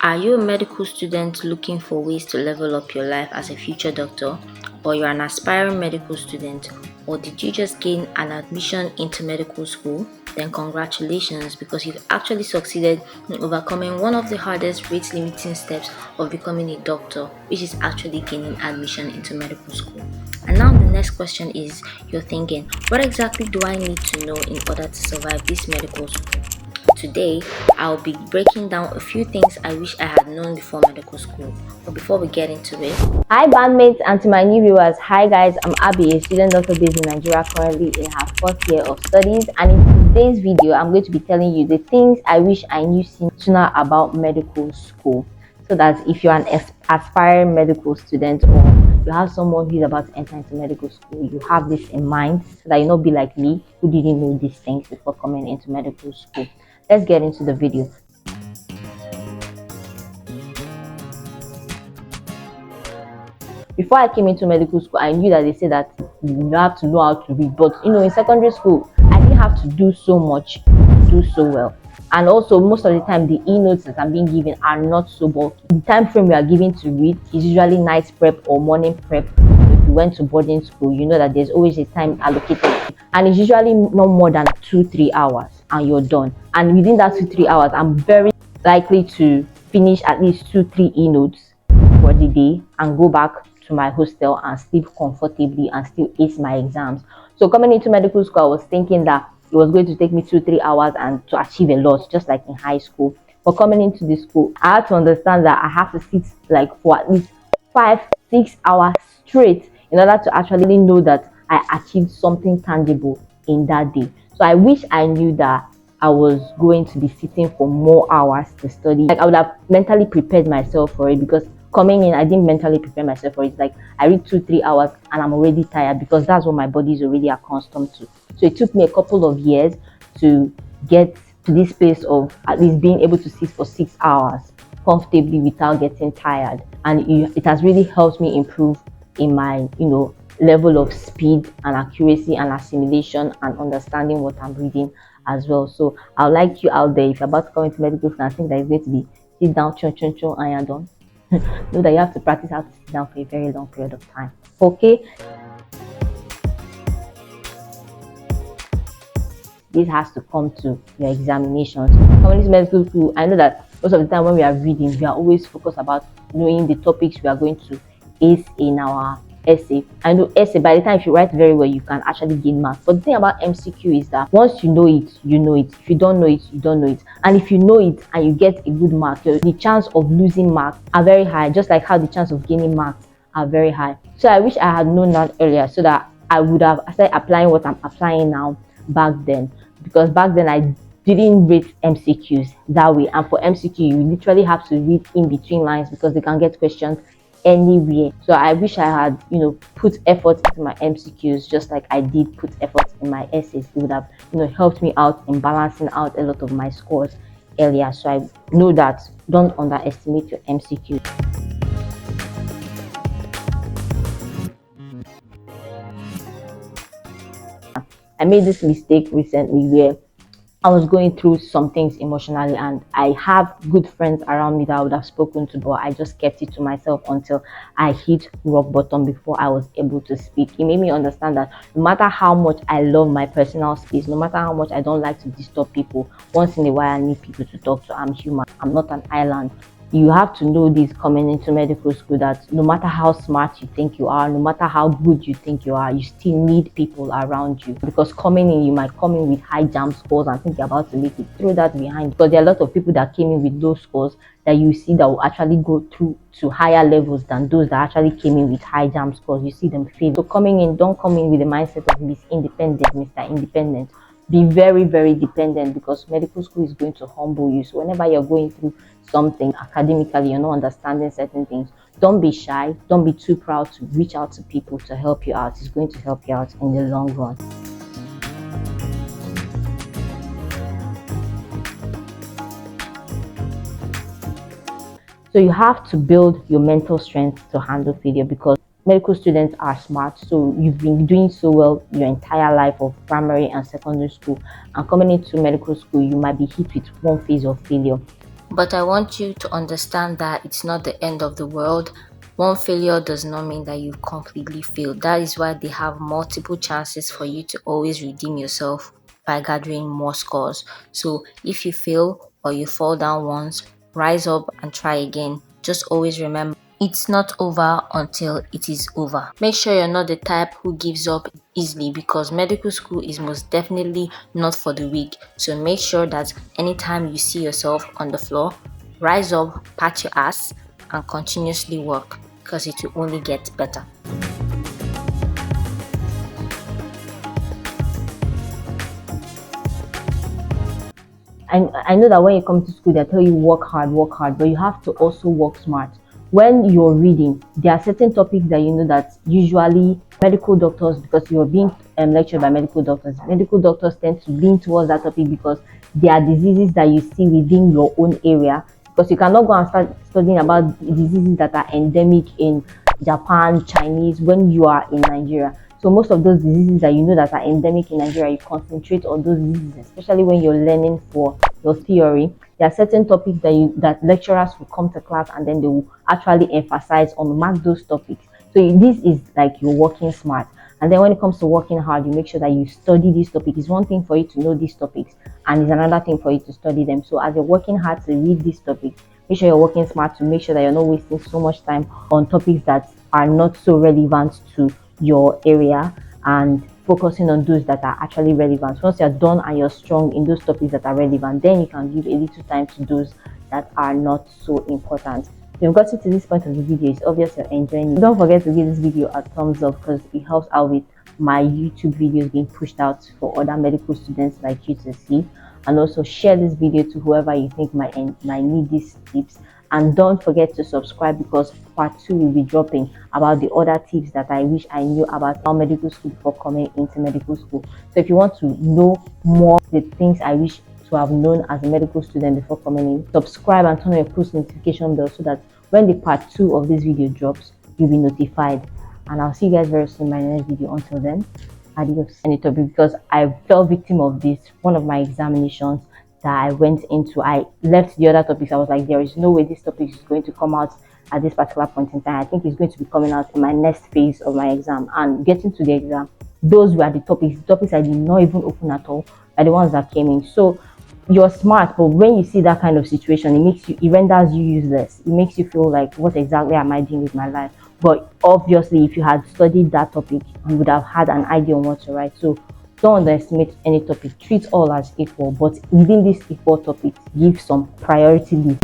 Are you a medical student looking for ways to level up your life as a future doctor? Or you're an aspiring medical student? Or did you just gain an admission into medical school? Then congratulations, because you've actually succeeded in overcoming one of the hardest rate limiting steps of becoming a doctor, which is actually gaining admission into medical school. And now the next question is, you're thinking, what exactly do I need to know in order to survive this medical school? Today, I'll be breaking down a few things I wish I had known before medical school. But before we get into it, Hi bandmates and to my new viewers. Hi guys, I'm Abby, a student doctor based in Nigeria, currently in her fourth year of studies, and in today's video I'm going to be telling you the things I wish I knew sooner about medical school, so that if you're an aspiring medical student or you have someone who's about to enter into medical school, you have this in mind, so that you not be like me who didn't know these things before coming into medical school. Let's get into the video. Before I came into medical school, I knew that they say that you have to know how to read. But in secondary school, I didn't have to do so much to do so well. And also, most of the time, the e-notes that I'm being given are not so bulky. The time frame we are given to read is usually night prep or morning prep. If you went to boarding school, you know that there's always a time allocated, and it's usually no more than 2-3 hours, and you're done. And within that 2-3 hours, I'm very likely to finish at least 2-3 e-notes for the day and go back to my hostel and sleep comfortably and still ace my exams. So coming into medical school, I was thinking that it was going to take me 2-3 hours and to achieve a lot, just like in high school. But coming into the school, I had to understand that I have to sit like for at least 5-6 hours straight in order to actually know that I achieved something tangible in that day. So I wish I knew that I was going to be sitting for more hours to study. Like I would have mentally prepared myself for it, because coming in, I didn't mentally prepare myself for it. Like I read 2-3 hours and I'm already tired, because that's what my body is already accustomed to. So it took me a couple of years to get to this place of at least being able to sit for 6 hours comfortably without getting tired. And it has really helped me improve in my, level of speed and accuracy and assimilation and understanding what I'm reading as well. So I'd like you out there, if you're about to come into medical school and think that it's going to be sit down, chon, and you're done, know that you have to practice how to sit down for a very long period of time. Okay, this has to come to your examinations. Coming into medical school, I know that most of the time when we are reading, we are always focused about knowing the topics we are going to ace in our essay. I know essay, by the time if you write very well, you can actually gain marks. But the thing about MCQ is that once you know it, you know it. If you don't know it, you don't know it. And if you know it and you get a good mark, the chance of losing marks are very high, just like how the chance of gaining marks are very high. So I wish I had known that earlier, so that I would have started applying what I'm applying now back then. Because back then I didn't rate MCQs that way, and for MCQ you literally have to read in between lines, because they can get questions anywhere. So I wish I had put effort into my MCQs, just like I did put effort in my essays. It would have helped me out in balancing out a lot of my scores earlier. So I know that don't underestimate your MCQ. I made this mistake recently where I was going through some things emotionally, and I have good friends around me that I would have spoken to, but I just kept it to myself until I hit rock bottom before I was able to speak. It made me understand that no matter how much I love my personal space, no matter how much I don't like to disturb people, once in a while I need people to talk to. I'm human. I'm not an island. You have to know this coming into medical school, that no matter how smart you think you are, no matter how good you think you are, you still need people around you. Because coming in, you might come in with high jam scores and think you're about to make it. Throw that behind, because there are a lot of people that came in with low scores that you see that will actually go through to higher levels than those that actually came in with high jam scores. You see them fail. So coming in, don't come in with the mindset of Miss Independent, Mr. Independent. Be very, very dependent, because medical school is going to humble you. So whenever you're going through something academically, you're not understanding certain things, don't be shy, don't be too proud to reach out to people to help you out. It's going to help you out in the long run. So you have to build your mental strength to handle failure, because medical students are smart. So you've been doing so well your entire life of primary and secondary school, and coming into medical school, you might be hit with one phase of failure. But I want you to understand that it's not the end of the world. One failure does not mean that you've completely failed. That is why they have multiple chances for you to always redeem yourself by gathering more scores. So if you fail or you fall down once, rise up and try again. Just always remember, it's not over until it is over. Make sure you're not the type who gives up easily, because medical school is most definitely not for the weak. So make sure that anytime you see yourself on the floor, rise up, pat your ass, and continuously work, because it will only get better. I know that when you come to school, they tell you work hard, but you have to also work smart. When you're reading, there are certain topics that you know that usually medical doctors, because you're being lectured by medical doctors tend to lean towards that topic because there are diseases that you see within your own area. Because you cannot go and start studying about diseases that are endemic in Japan, Chinese, when you are in Nigeria. So most of those diseases that you know that are endemic in Nigeria, you concentrate on those diseases, especially when you're learning for your theory. There are certain topics that lecturers will come to class and then they will actually emphasize on, mark those topics. So this is like you're working smart. And then when it comes to working hard, you make sure that you study these topics. It's one thing for you to know these topics, and it's another thing for you to study them. So as you're working hard to read these topics, make sure you're working smart to make sure that you're not wasting so much time on topics that are not so relevant to your area, and focusing on those that are actually relevant. Once you're done and you're strong in those topics that are relevant, then you can give a little time to those that are not so important. If you've gotten to this point of the video, it's obvious you're enjoying it. Don't forget to give this video a thumbs up because it helps out with my YouTube videos being pushed out for other medical students like you to see. And also share this video to whoever you think might need these tips. And don't forget to subscribe, because part 2 will be dropping about the other tips that I wish I knew about our medical school before coming into medical school. So if you want to know more the things I wish to have known as a medical student before coming in, subscribe and turn on your post notification bell so that when the part 2 of this video drops, you'll be notified. And I'll see you guys very soon in my next video. Until then, adios. And it will be because I fell victim of this. One of my examinations that I went into, I left the other topics. I was like, there is no way this topic is going to come out at this particular point in time. I think it's going to be coming out in my next phase of my exam. And getting to the exam, those were the topics I did not even open at all, are the ones that came in. So you're smart, but when you see that kind of situation, it renders you useless. It makes you feel like, what exactly am I doing with my life? But obviously, if you had studied that topic, you would have had an idea on what to write. So don't underestimate any topic. Treat all as equal, but within this equal topic, give some priority list.